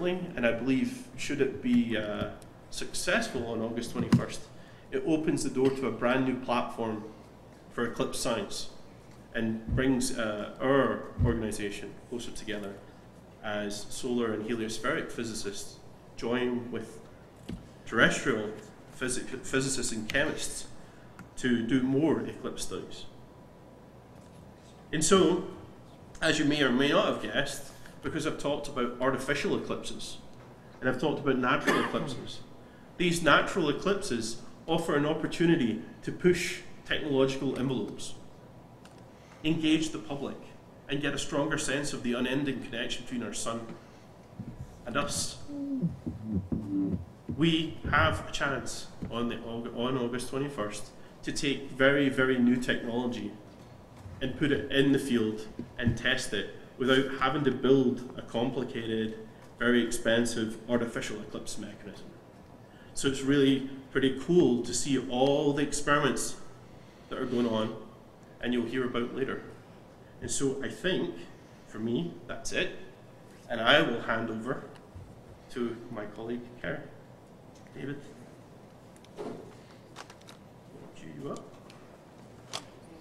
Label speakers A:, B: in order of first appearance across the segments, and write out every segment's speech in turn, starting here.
A: critically, and I believe should it be successful on August 21st, it opens the door to a brand new platform for Eclipse science and brings our organisation closer together as solar and heliospheric physicists join with terrestrial physicists and chemists to do more eclipse studies. And so, as you may or may not have guessed, because I've talked about artificial eclipses and I've talked about natural eclipses, these natural eclipses offer an opportunity to push technological envelopes, engage the public, and get a stronger sense of the unending connection between our sun and us. We have a chance on August 21st to take very, very new technology and put it in the field and test it without having to build a complicated, very expensive artificial eclipse mechanism. So it's really pretty cool to see all the experiments that are going on, and you'll hear about later. And so I think, for me, that's it. And I will hand over to my colleague, Karen. David, cue you up.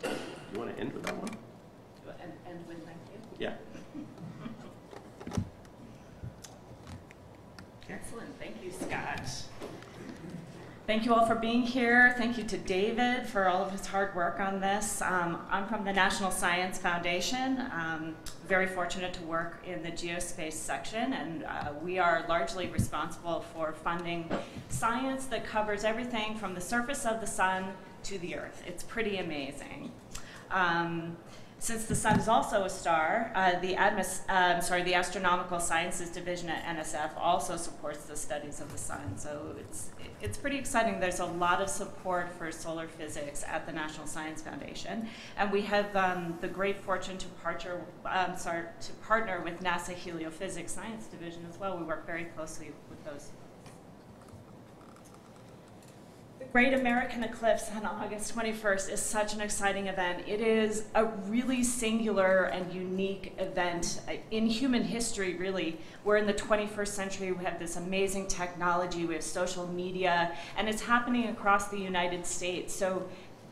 A: You want to end with that one?
B: End with thank you?
A: Yeah.
B: Excellent. Thank you, Scott. Thank you all for being here. Thank you to David for all of his hard work on this. I'm from the National Science Foundation. Very fortunate to work in the geospace section, and we are largely responsible for funding science that covers everything from the surface of the sun to the Earth. It's pretty amazing. Since the sun is also a star, the Astronomical Sciences Division at NSF also supports the studies of the sun. So it's pretty exciting. There's a lot of support for solar physics at the National Science Foundation, and we have the great fortune to partner with NASA Heliophysics Science Division as well. We work very closely with those. The Great American Eclipse on August 21st is such an exciting event. It is a really singular and unique event in human history, really. We're in the 21st century. We have this amazing technology. We have social media, and it's happening across the United States. So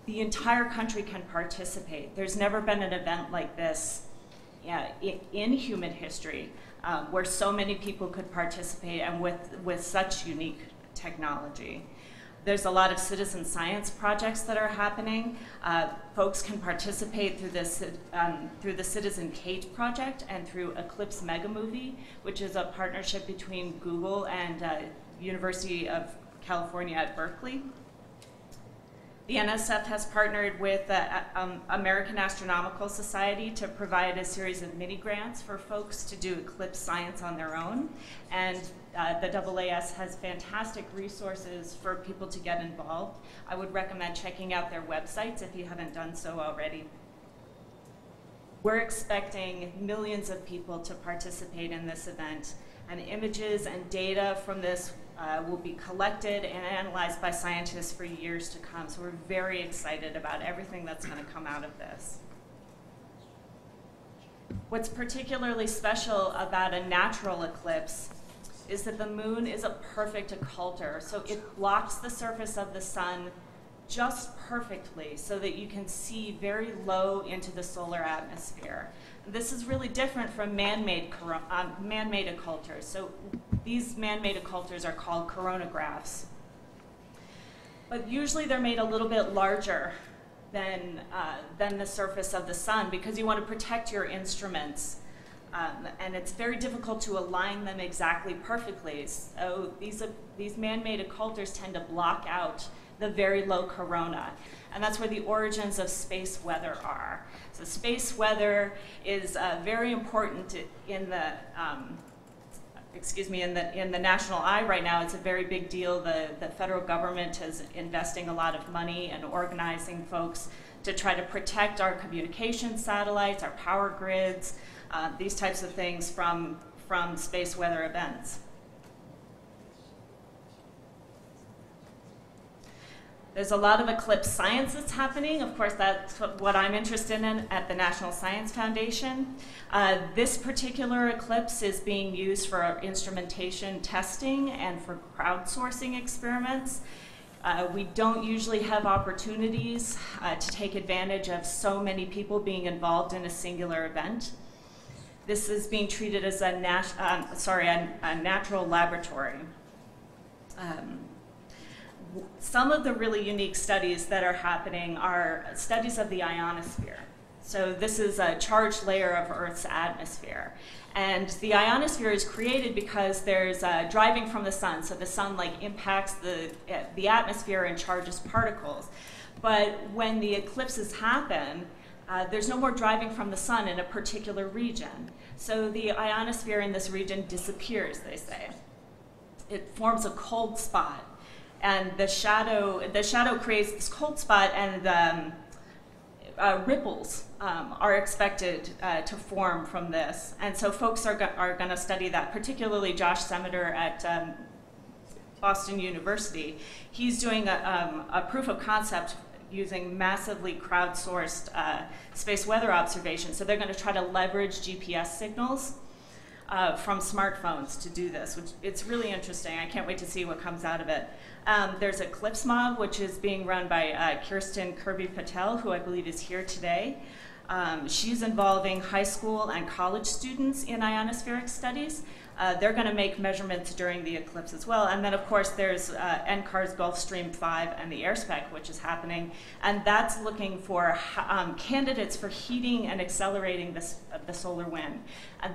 B: the entire country can participate. There's never been an event like this in human history where so many people could participate and with such unique technology. There's a lot of citizen science projects that are happening. Folks can participate through this through the Citizen Kate project and through Eclipse Mega Movie, which is a partnership between Google and University of California at Berkeley. The NSF has partnered with the American Astronomical Society to provide a series of mini grants for folks to do eclipse science on their own. And the AAS has fantastic resources for people to get involved. I would recommend checking out their websites if you haven't done so already. We're expecting millions of people to participate in this event, and images and data from this will be collected and analyzed by scientists for years to come. So we're very excited about everything that's going to come out of this. What's particularly special about a natural eclipse is that the moon is a perfect occulter. So it blocks the surface of the sun just perfectly so that you can see very low into the solar atmosphere. This is really different from man-made occulters. So these man-made occulters are called coronagraphs. But usually they're made a little bit larger than the surface of the sun because you want to protect your instruments. And it's very difficult to align them exactly perfectly. So these man-made occulters tend to block out the very low corona. And that's where the origins of space weather are. So space weather is very important in the, in the national eye right now. It's a very big deal. The federal government is investing a lot of money and organizing folks to try to protect our communication satellites, our power grids, these types of things from space weather events. There's a lot of eclipse science that's happening. Of course, that's what I'm interested in at the National Science Foundation. This particular eclipse is being used for instrumentation testing and for crowdsourcing experiments. We don't usually have opportunities to take advantage of so many people being involved in a singular event. This is being treated as a natural laboratory. Some of the really unique studies that are happening are studies of the ionosphere. So this is a charged layer of Earth's atmosphere. And the ionosphere is created because there's driving from the sun. So the sun impacts the atmosphere and charges particles. But when the eclipses happen, there's no more driving from the sun in a particular region. So the ionosphere in this region disappears, they say. It forms a cold spot. And the shadow creates this cold spot, and ripples are expected to form from this. And so folks are going to study that, particularly Josh Semeter at Boston University. He's doing a proof of concept using massively crowdsourced space weather observations. So they're going to try to leverage GPS signals from smartphones to do this, which it's really interesting. I can't wait to see what comes out of it. There's Eclipse Mob, which is being run by Kirsten Kirby-Patel, who I believe is here today. She's involving high school and college students in ionospheric studies. They're going to make measurements during the eclipse as well. And then, of course, there's NCAR's Gulfstream 5 and the AirSpec, which is happening. And that's looking for candidates for heating and accelerating the solar wind.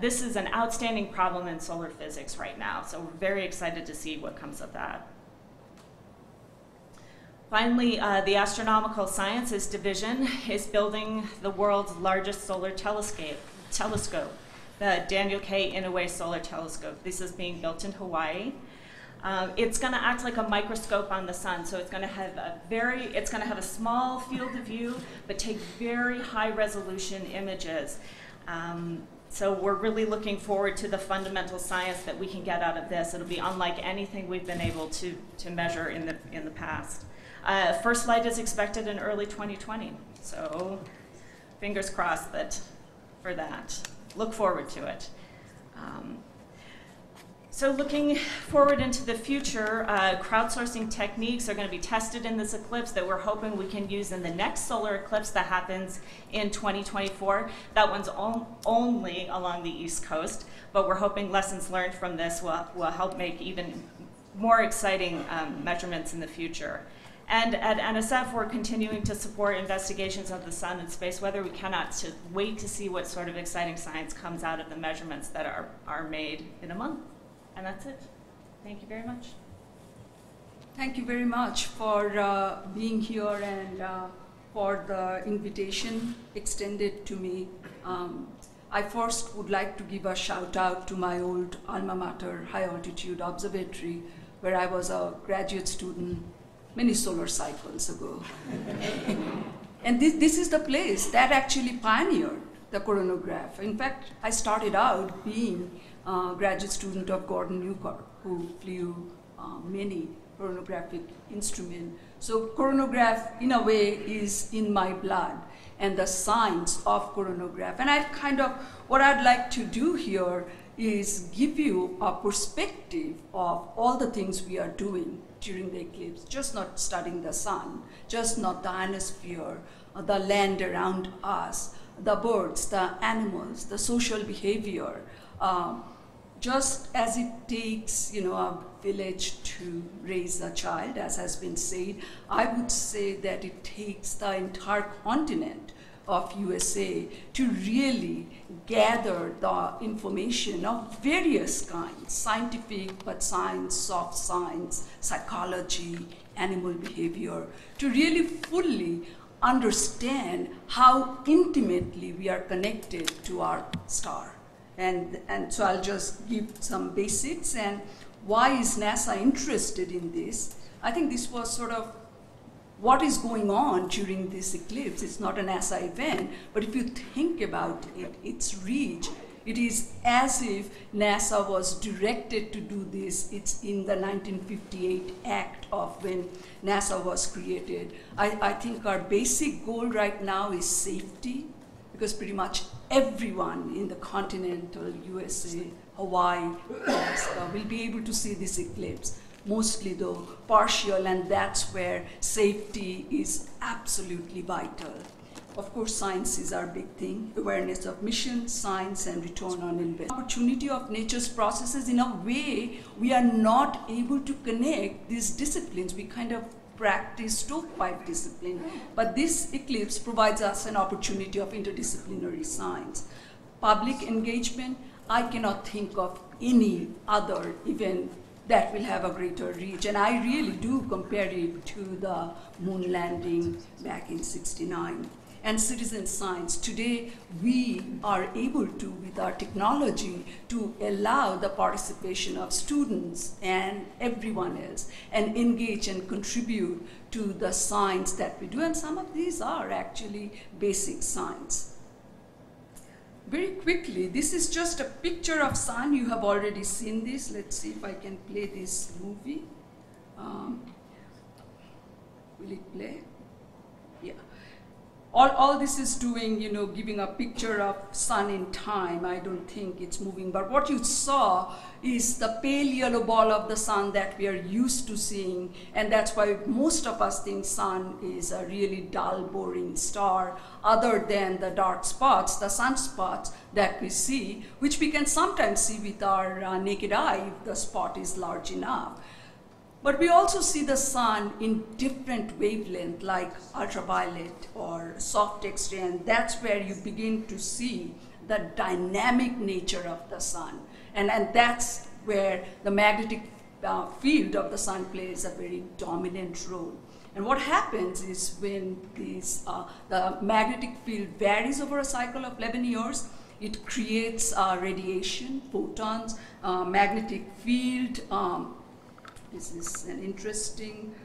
B: This is an outstanding problem in solar physics right now. So we're very excited to see what comes of that. Finally, the Astronomical Sciences Division is building the world's largest solar telescope, the Daniel K. Inouye Solar Telescope. This is being built in Hawaii. It's going to act like a microscope on the sun, so it's going to have a small field of view, but take very high-resolution images. So we're really looking forward to the fundamental science that we can get out of this. It'll be unlike anything we've been able to measure in the past. First light is expected in early 2020, so fingers crossed for that. Look forward to it. So looking forward into the future, crowdsourcing techniques are going to be tested in this eclipse that we're hoping we can use in the next solar eclipse that happens in 2024. That one's only along the East Coast, but we're hoping lessons learned from this will help make even more exciting measurements in the future. And at NSF, we're continuing to support investigations of the sun and space weather. We cannot wait to see what sort of exciting science comes out of the measurements that are made in a month. And that's it. Thank you very much.
C: Thank you very much for being here and for the invitation extended to me. I first would like to give a shout out to my old alma mater, High Altitude Observatory, where I was a graduate student many solar cycles ago. And this is the place that actually pioneered the coronagraph. In fact, I started out being a graduate student of Gordon Newkirk, who flew many coronagraphic instruments. So coronagraph, in a way, is in my blood, and the science of coronagraph. And what I'd like to do here is give you a perspective of all the things we are doing during the eclipse, just not studying the sun, just not the ionosphere, the land around us, the birds, the animals, the social behavior. Just as it takes, a village to raise a child, as has been said, I would say that it takes the entire continent of USA to really gather the information of various kinds, scientific, but science, soft science, psychology, animal behavior, to really fully understand how intimately we are connected to our star. And so I'll just give some basics. And why is NASA interested in this? I think this was sort of what is going on during this eclipse. It's not a NASA event, but if you think about it, its reach It is as if NASA was directed to do this. It's in the 1958 act of when NASA was created. I think our basic goal right now is safety, because pretty much everyone in the continental USA, Hawaii, Alaska will be able to see this eclipse. Mostly though partial, and that's where safety is absolutely vital. Of course, science is our big thing, awareness of mission, science, and return on investment. Opportunity of nature's processes, in a way, we are not able to connect these disciplines. We kind of practice stovepipe discipline, but this eclipse provides us an opportunity of interdisciplinary science. Public engagement, I cannot think of any other event that will have a greater reach, and I really do compare it to the moon landing back in '69. And citizen science, today we are able to, with our technology, to allow the participation of students and everyone else and engage and contribute to the science that we do. And some of these are actually basic science. Very quickly, this is just a picture of sun. You have already seen this. Let's see if I can play this movie. Will it play? Yeah. All this is doing, giving a picture of sun in time. I don't think it's moving, but what you saw is the pale yellow ball of the sun that we are used to seeing, and that's why most of us think sun is a really dull, boring star, other than the dark spots, the sunspots that we see, which we can sometimes see with our naked eye if the spot is large enough. But we also see the sun in different wavelength, like ultraviolet or soft X-ray, and that's where you begin to see the dynamic nature of the sun. And that's where the magnetic field of the sun plays a very dominant role. And what happens is when the magnetic field varies over a cycle of 11 years, it creates radiation, photons, magnetic field. This is an interesting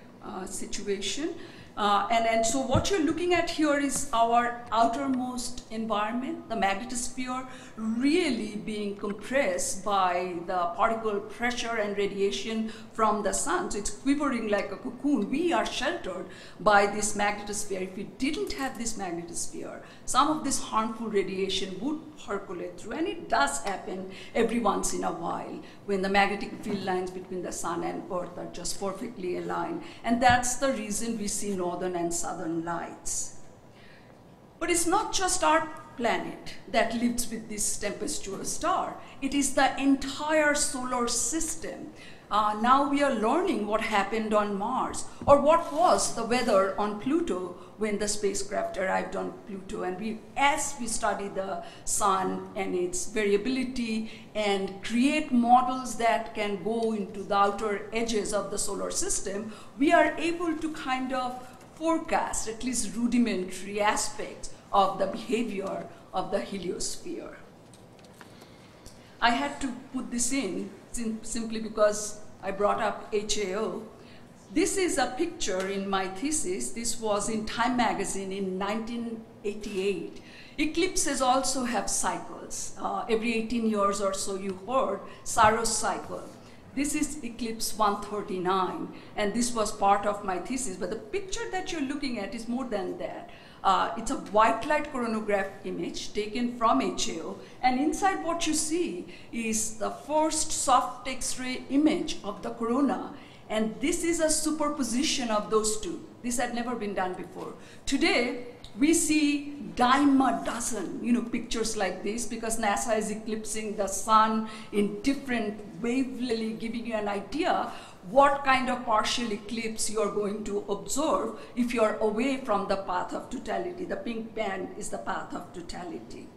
C: situation. And so what you're looking at here is our outermost environment, the magnetosphere, really being compressed by the particle pressure and radiation from the sun. So it's quivering like a cocoon. We are sheltered by this magnetosphere. If we didn't have this magnetosphere, some of this harmful radiation would percolate through, and it does happen every once in a while when the magnetic field lines between the sun and earth are just perfectly aligned. And that's the reason we see northern and southern lights. But it's not just our planet that lives with this tempestuous star. It is the entire solar system. Now we are learning what happened on Mars, or what was the weather on Pluto when the spacecraft arrived on Pluto. And as we study the sun and its variability and create models that can go into the outer edges of the solar system, we are able to kind of forecast at least rudimentary aspects of the behavior of the heliosphere. I had to put this in simply because I brought up HAO. This is a picture in my thesis. This was in Time magazine in 1988. Eclipses also have cycles. Every 18 years or so, you heard Saros cycle. This is Eclipse 139, and this was part of my thesis. But the picture that you're looking at is more than that. It's a white light coronagraph image taken from HAO, and inside what you see is the first soft X-ray image of the corona, and this is a superposition of those two. This had never been done before. Today, we see dime a dozen, pictures like this, because NASA is eclipsing the sun in different wavelengths, giving you an idea what kind of partial eclipse you are going to observe if you are away from the path of totality. The pink band is the path of totality.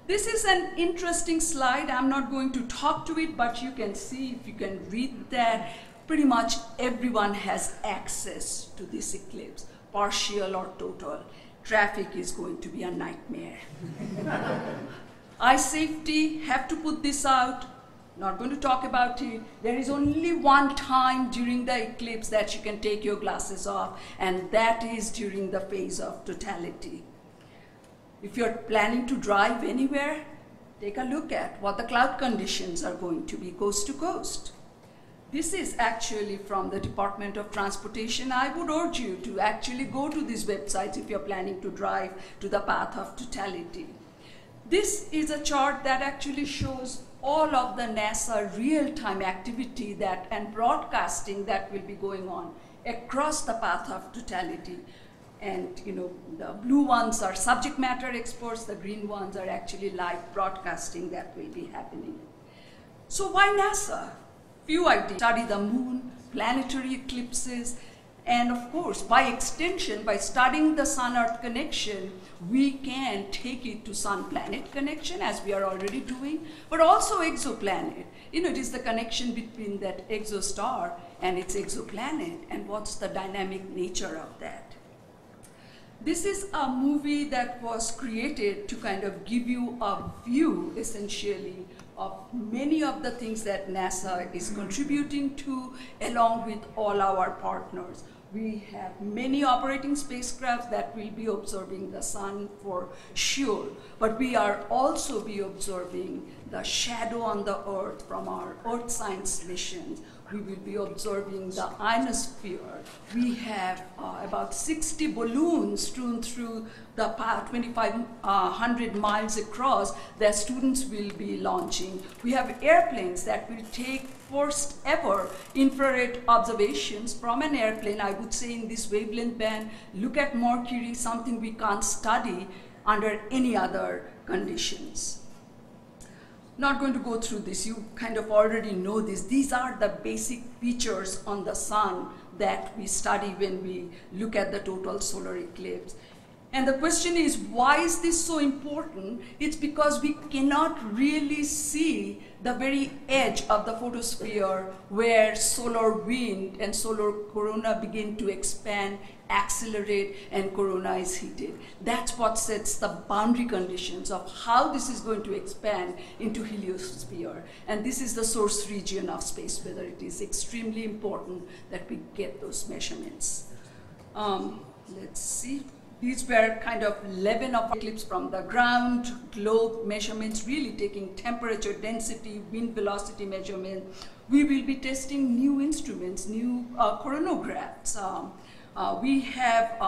C: This is an interesting slide. I'm not going to talk to it, but you can see, if you can read that, pretty much everyone has access to this eclipse, partial or total. Traffic is going to be a nightmare. Eye safety, have to put this out. Not going to talk about it. There is only one time during the eclipse that you can take your glasses off, and that is during the phase of totality. If you're planning to drive anywhere, take a look at what the cloud conditions are going to be coast to coast. This is actually from the Department of Transportation. I would urge you to actually go to these websites if you're planning to drive to the path of totality. This is a chart that actually shows all of the NASA real-time activity and broadcasting that will be going on across the path of totality. And the blue ones are subject matter experts, the green ones are actually live broadcasting that will be happening. So why NASA? Few ideas: study the moon, planetary eclipses, and of course, by extension, by studying the Sun-Earth connection, we can take it to Sun-Planet connection, as we are already doing, but also exoplanet. It is the connection between that exostar and its exoplanet, and what's the dynamic nature of that. This is a movie that was created to kind of give you a view, essentially, of many of the things that NASA is contributing to, along with all our partners. We have many operating spacecraft that will be observing the sun for sure, but we are also be observing the shadow on the Earth from our Earth science missions. We will be observing the ionosphere. We have about 60 balloons strewn through the path, 2,500 miles across, that students will be launching. We have airplanes that will take first ever infrared observations from an airplane, I would say in this wavelength band. Look at Mercury, something we can't study under any other conditions. Not going to go through this, you kind of already know this. These are the basic features on the sun that we study when we look at the total solar eclipse. And the question is, why is this so important? It's because we cannot really see the very edge of the photosphere where solar wind and solar corona begin to expand, accelerate, and corona is heated. That's what sets the boundary conditions of how this is going to expand into heliosphere. And this is the source region of space weather. It is extremely important that we get those measurements. Let's see. These were kind of 11 of eclipse from the ground, globe measurements, really taking temperature, density, wind velocity measurement. We will be testing new instruments, new coronagraphs. We have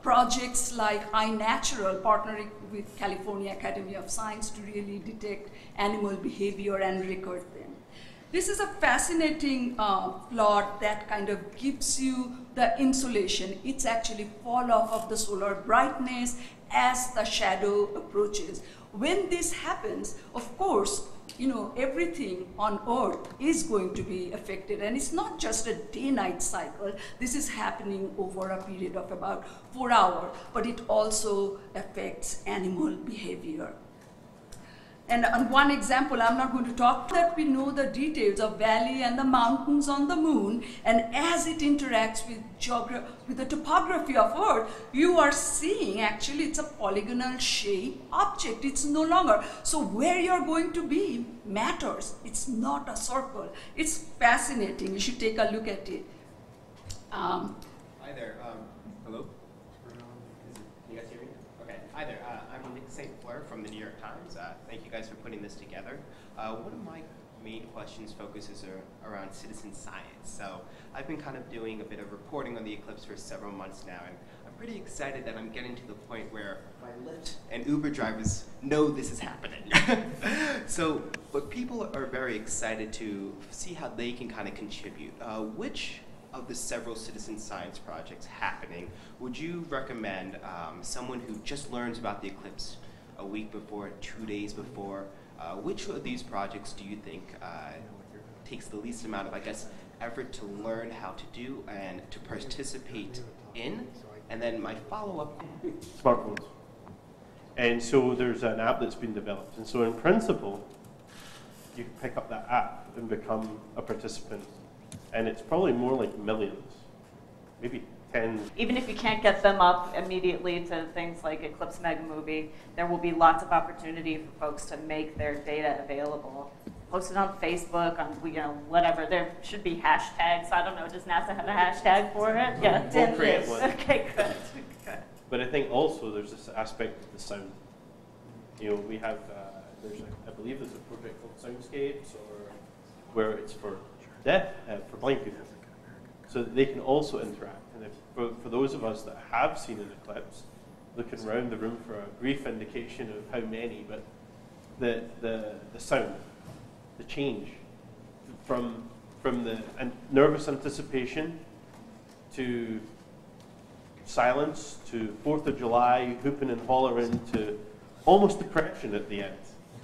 C: projects like iNatural, partnering with California Academy of Science to really detect animal behavior and record them. This is a fascinating plot that kind of gives you the insolation. It's actually fall off of the solar brightness as the shadow approaches. When this happens, of course, everything on Earth is going to be affected. And it's not just a day-night cycle. This is happening over a period of about 4 hours, but it also affects animal behavior. And on one example, I'm not going to talk, that we know the details of valley and the mountains on the moon, and as it interacts with the topography of Earth, you are seeing actually it's a polygonal shape object. It's no longer. So where you're going to be matters. It's not a circle. It's fascinating. You should take a look at it.
D: Hi there. Hello? Can you guys hear me? Okay. Hi there. I'm Nick St. Fleur from the New York Times. Thank you guys for putting this together. One of my main questions focuses around citizen science. So I've been kind of doing a bit of reporting on the eclipse for several months now, and I'm pretty excited that I'm getting to the point where my Lyft and Uber drivers know this is happening. But people are very excited to see how they can kind of contribute. Which of the several citizen science projects happening would you recommend someone who just learns about the eclipse a week before, 2 days before? Which of these projects do you think takes the least amount of, effort to learn how to do and to participate in? And then my follow-up.
A: Smartphones. And so there's an app that's been developed. And so in principle, you can pick up that app and become a participant. And it's probably more like millions, maybe 10.
B: Even if you can't get them up immediately to things like Eclipse Mega Movie, there will be lots of opportunity for folks to make their data available. Post it on Facebook, on whatever. There should be hashtags. I don't know. Does NASA have a hashtag for it? Yeah,
A: we'll create one.
B: Okay, good.
A: But I think also there's this aspect of the sound. We have I believe there's a project called Soundscapes, or where it's for deaf, for blind people, so that they can also interact. And for those of us that have seen an eclipse, looking around the room for a brief indication of how many, but the sound, the change from the nervous anticipation to silence to 4th of July, hooping and hollering, to almost depression at the end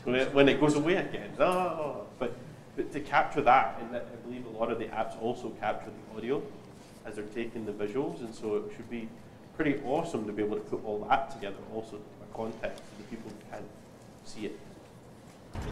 A: when it goes away again. Oh, but to capture that, and I believe a lot of the apps also capture the audio as they're taking the visuals, and so it should be pretty awesome to be able to put all that together, also a context for the people who can't see it.